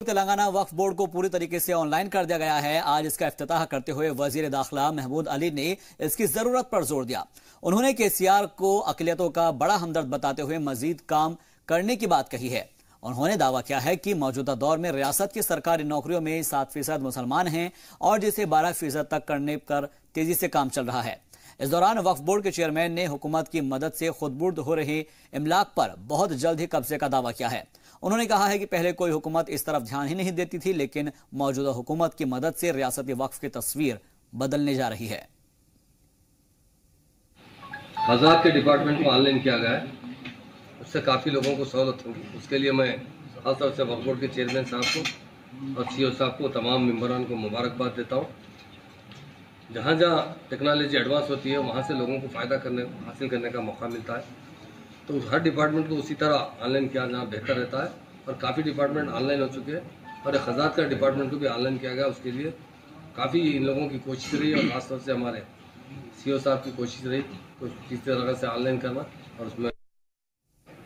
तेलंगाना वक्फ board को पूरी तरीके से ऑनलाइन कर दिया गया है। आज इसका इफ्तिताह करते हुए वजीर दाखिला महमूद अली ने इसकी जरूरत पर जोर दिया। उन्होंने केसीआर को अक़लियतों का बड़ा हमदर्द बताते हुए मजीद काम करने की बात कही है। उन्होंने दावा किया है कि मौजूदा दौर में रियासत की सरकारी नौकरियों में 7% मुसलमान हैं और जिसे 12% तक करने पर तेजी से काम चल रहा है। इस दौरान वक्फ बोर्ड के चेयरमैन ने हुकूमत की मदद से खुदबुर्द हो रहे इमलाक पर बहुत जल्द ही कब्जे का दावा किया है। उन्होंने कहा है कि पहले कोई हुकूमत इस तरफ ध्यान ही नहीं देती थी, लेकिन मौजूदा हुकूमत की मदद से रियासती वक्फ की तस्वीर बदलने जा रही है। हज़ार के डिपार्टमेंट को ऑनलाइन किया गया है, उससे काफ़ी लोगों को सहूलत होगी। उसके लिए मैं खासतौर से वक्फ बोर्ड के चेयरमैन साहब को और सीईओ साहब को, तमाम मेंबरान को मुबारकबाद देता हूँ। जहाँ जहाँ टेक्नोलॉजी एडवांस होती है वहाँ से लोगों को फ़ायदा हासिल करने का मौका मिलता है, तो हर डिपार्टमेंट को उसी तरह ऑनलाइन किया जाना बेहतर रहता है। और काफ़ी डिपार्टमेंट ऑनलाइन हो चुके हैं और 1000 का डिपार्टमेंट को भी ऑनलाइन किया गया। उसके लिए काफ़ी इन लोगों की कोशिश रही और खासतौर से हमारे सीईओ साहब की कोशिश रही तो किस तरह से ऑनलाइन करना। और उसमें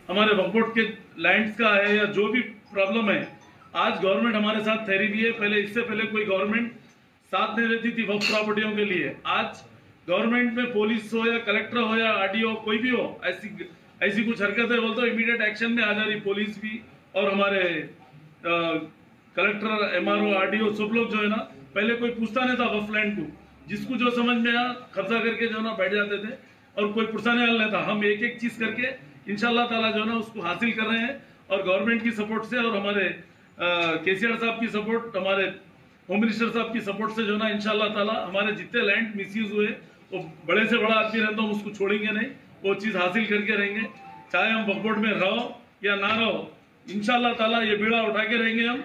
हमारे वक्फ बोर्ड के लैंड्स का है या जो भी प्रॉब्लम है, आज गवर्नमेंट हमारे साथ ठहरी हुई है। पहले इससे पहले कोई गवर्नमेंट साथ नहीं रहती थी वक्फ प्रॉपर्टियों के लिए। आज गवर्नमेंट में पुलिस हो या कलेक्टर हो या आरडीओ कोई भी हो, ऐसी कुछ हरकत है बोल तो इमीडिएट एक्शन में आ जा रही पुलिस भी और हमारे कलेक्टर, एमआरओ, आरडीओ सब लोग जो है ना, पहले कोई पूछता नहीं था वक्फ लैंड को, जिसको जो समझ में आया कब्जा करके जो ना बैठ जाते थे और कोई पुरसाने वाला नहीं था। हम एक एक चीज करके इंशाल्लाह ताला जो ना उसको हासिल कर रहे हैं और गवर्नमेंट की सपोर्ट से और हमारे केसीआर साहब की सपोर्ट, हमारे होम मिनिस्टर साहब की सपोर्ट से जो ना इंशाल्लाह ताला हमारे जितने लैंड मिसयूज हुए वो बड़े से बड़ा आदमी रहता हम उसको छोड़ेंगे नहीं, वो चीज हासिल करके रहेंगे। चाहे हम वक्फ बोर्ड में रहो या ना रहो, इंशाल्लाह ताला ये बीड़ा उठा के रहेंगे हम।